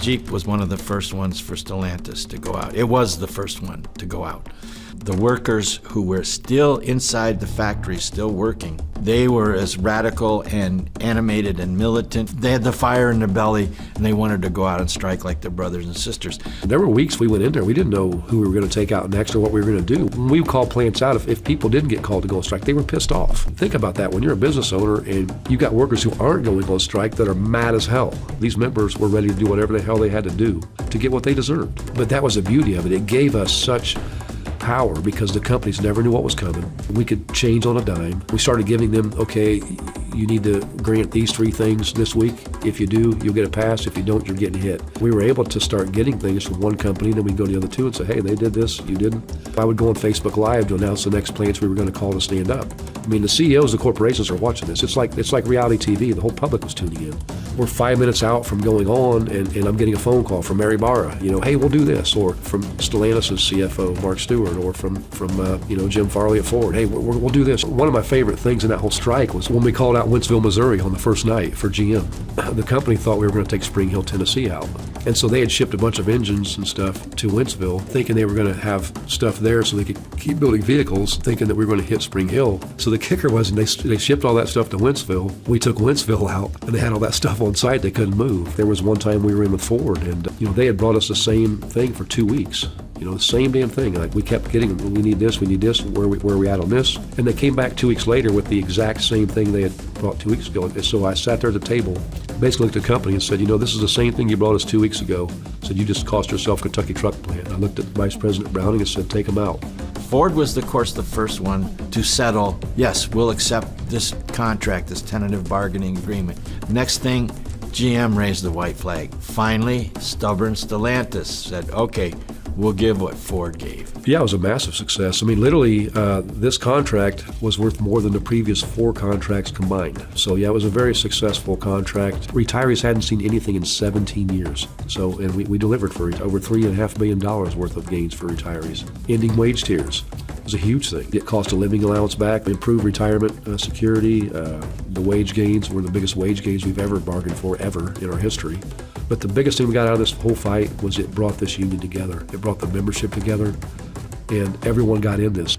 Jeep was one of the first ones for Stellantis to go out. It was the first one to go out. The workers who were still inside the factory, still working, they were as radical and animated and militant. They had the fire in their belly, and they wanted to go out and strike like their brothers and sisters. There were weeks we went in there, we didn't know who we were going to take out next or what we were going to do. When we would call plants out, if people didn't get called to go on strike, they were pissed off. Think about that. When you're a business owner and you got workers who aren't going on strike that are mad as hell, these members were ready to do whatever the hell they had to do to get what they deserved. But that was the beauty of it. It gave us such power because the companies never knew what was coming. We could change on a dime. We started giving them, okay, you need to grant these 3 things this week. If you do, you'll get a pass. If you don't, you're getting hit. We were able to start getting things from one company, then we'd go to the other 2 and say, hey, they did this, you didn't. I would go on Facebook Live to announce the next plants we were going to call to stand up. I mean, the CEOs of corporations are watching this. It's like reality TV. The whole public was tuning in. We're 5 minutes out from going on, and I'm getting a phone call from Mary Barra, hey, we'll do this, or from Stellantis' CFO, Mark Stewart, or from Jim Farley at Ford, hey, we'll do this. One of my favorite things in that whole strike was when we called out Wentzville, Missouri on the first night for GM. The company thought we were going to take Spring Hill, Tennessee out. And so they had shipped a bunch of engines and stuff to Wentzville, thinking they were going to have stuff there so they could keep building vehicles, thinking that we were going to hit Spring Hill. So the kicker was they shipped all that stuff to Wentzville. We took Wentzville out, and they had all that stuff on site. They couldn't move. There was one time we were in with Ford, and they had brought us the same thing for 2 weeks. The same damn thing. Like, we kept getting, we need this, where are we at on this? And they came back 2 weeks later with the exact same thing they had brought 2 weeks ago. And so I sat there at the table, basically looked at the company and said, this is the same thing you brought us 2 weeks ago. I said, you just cost yourself Kentucky Truck Plant. I looked at Vice President Browning and said, take them out. Ford was, of course, the first one to settle, yes, we'll accept this contract, this tentative bargaining agreement. Next thing, GM raised the white flag. Finally, stubborn Stellantis said, okay, we'll give what Ford gave. Yeah, it was a massive success. I mean, literally, this contract was worth more than the previous 4 contracts combined. So yeah, it was a very successful contract. Retirees hadn't seen anything in 17 years. So, and we delivered for over $3.5 million worth of gains for retirees. Ending wage tiers was a huge thing. Get cost of living allowance back, improve retirement security. The wage gains were the biggest wage gains we've ever bargained for ever in our history. But the biggest thing we got out of this whole fight was it brought this union together. It brought the membership together, and everyone got in this.